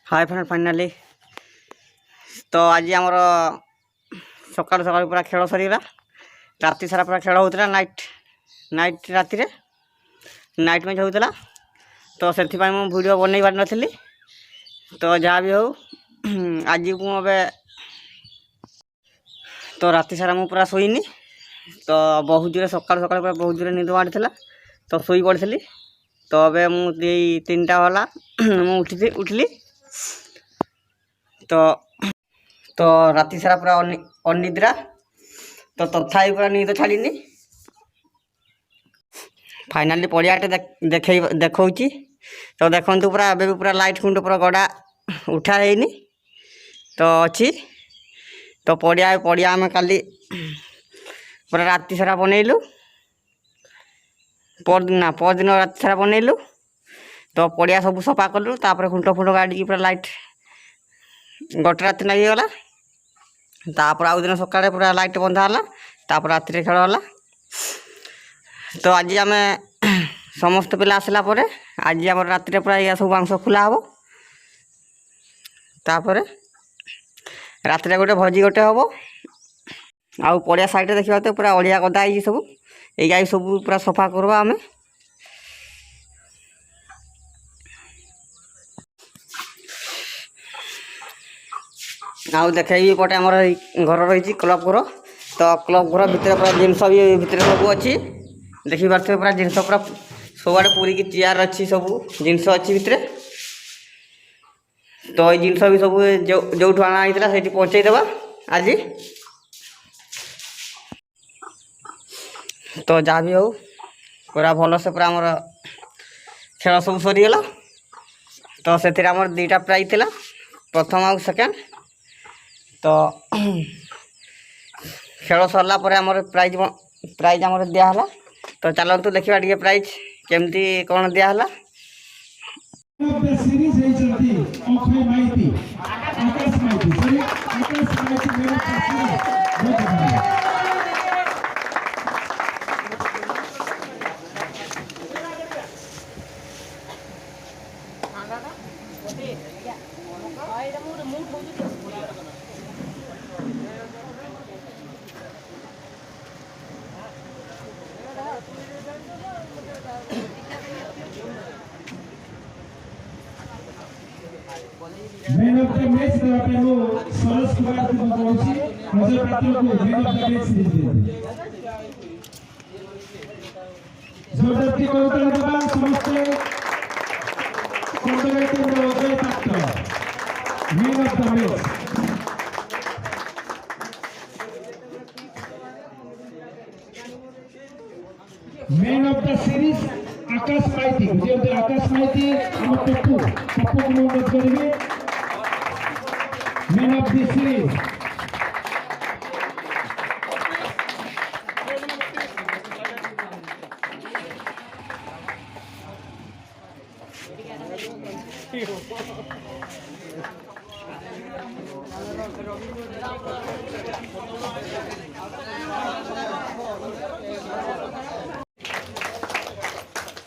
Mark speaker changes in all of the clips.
Speaker 1: Hi friend finally तो आज आमर सकाल सकाल पूरा खेल सरीगला राति सारा पूरा खेल होता नाइट नाइट राति नाइट मैच होता तो से वीडियो बनई पार नी तो जहाँ भी हो आज को तो राति सारा मुझे पूरा शोनी तो बहुत जोर सकाल सकाल पूरा बहुत जोर निद माड़ी तो शोई पड़ी तो अबे मुझे 3टा वाला मुझे उठली तो तो राति सारा पूरा अनिद्रा तो तथा पूरा नींद छाड़नी फाइनाली पड़ियाटे देखा तो देखु पूरा एबे भी पूरा लाइट खुंड पूरा गड़ा उठा है तो अच्छी तो पड़िया पड़िया आम काली पूरा राति सारा बनइलु परदिन राति सारा बनइलु तो पड़िया सब सफा कलु तापर खुंट फुंट गाड़ी पूरा लाइट गोटे राति लगिगला तापर आउ दिन सकाଳେ पूरा लाइट बंधा है तापर राति खेल है तो आज आम समस्त पिला आसला परे आज आम राति पूरा या सब मांस खुला हम तापर राति गोटे भोजी गोटे हम आउ पड़िया साइड देखा तो पूरा अड़िया गदा है सब ये सब पूरा सफा करवा आम आउ देखे पटे आमर घर रही क्लब घर तो क्लब घर भितर पूरा जिनस भी भितर सब अच्छी देखी पारे पूरा जिनस पूरा सबुआड़े पूरी की चेयर अच्छी सब जिनस अच्छी भितर तो ये जिनस भी सब जो आना होता से पहुँचेदेवा आज तो जहाँ भी हो पूरा भल से पूरा आमर खेल सब सरीगला तो से 2टा प्राइज थी प्रथम आउ सेकेंड तो खेल सरला पर आमर प्राइज आमर दिहला तो चलतु देखा टे प्राइज केमती कौन दिहला
Speaker 2: मैन ऑफ द मैच देवा पे मो सरस कुमार को बोलौछि नजर पात्र को मैन ऑफ द मैच दे जोरदार की कौतल दबा समस्त कंडक्टर को Ajay Patra man of the match man of the series Akash Maity जो आकाश माइती हम पप्पू को अनुरोध करेंगे मैन ऑफ द सीरीज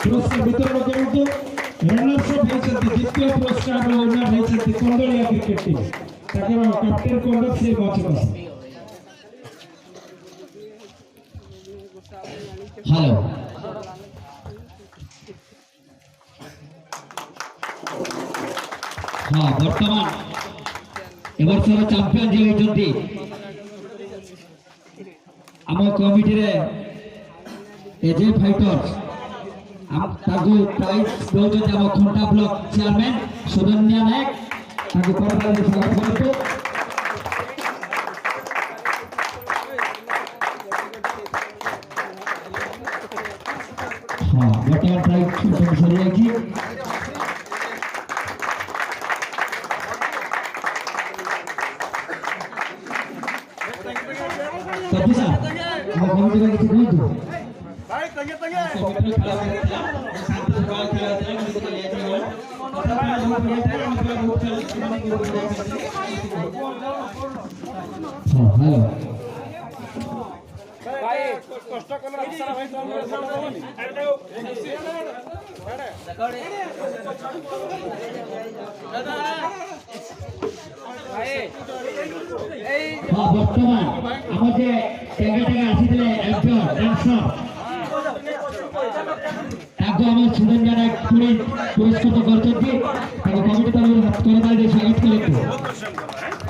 Speaker 2: पुरस्कार वितरण करते रनर्सअप होती द्वितीय पुरस्कार ओनर होती कंदलिया cricket team captain Kandar Shri बचन हेलो हाँ वर्तमान एवर्षर चैंपियन जी होती आम कमिटी रे एजे फाइटर्स प्राइज दौरान आम खुंटा ब्लॉक चेयरमैन सुरन्या नायक स्वागत करते हाँ बर्तमान प्राइज सरी कष्ट कल ବର୍ତ୍ତମାନ ଆମର ଯେ ଟେଙ୍ଗା ଆସିଥିଲେ ଏମ୍ପିୟର ଡ୍ୟାନ୍ସର ତାଙ୍କୁ ଆମ ସୁନ୍ଦର ଜାଗା ପୁରସ୍କୃତ କରିଛନ୍ତି ତାଙ୍କୁ କମିଟି ତରଫରୁ ସ୍ୱାଗତ କଲେ।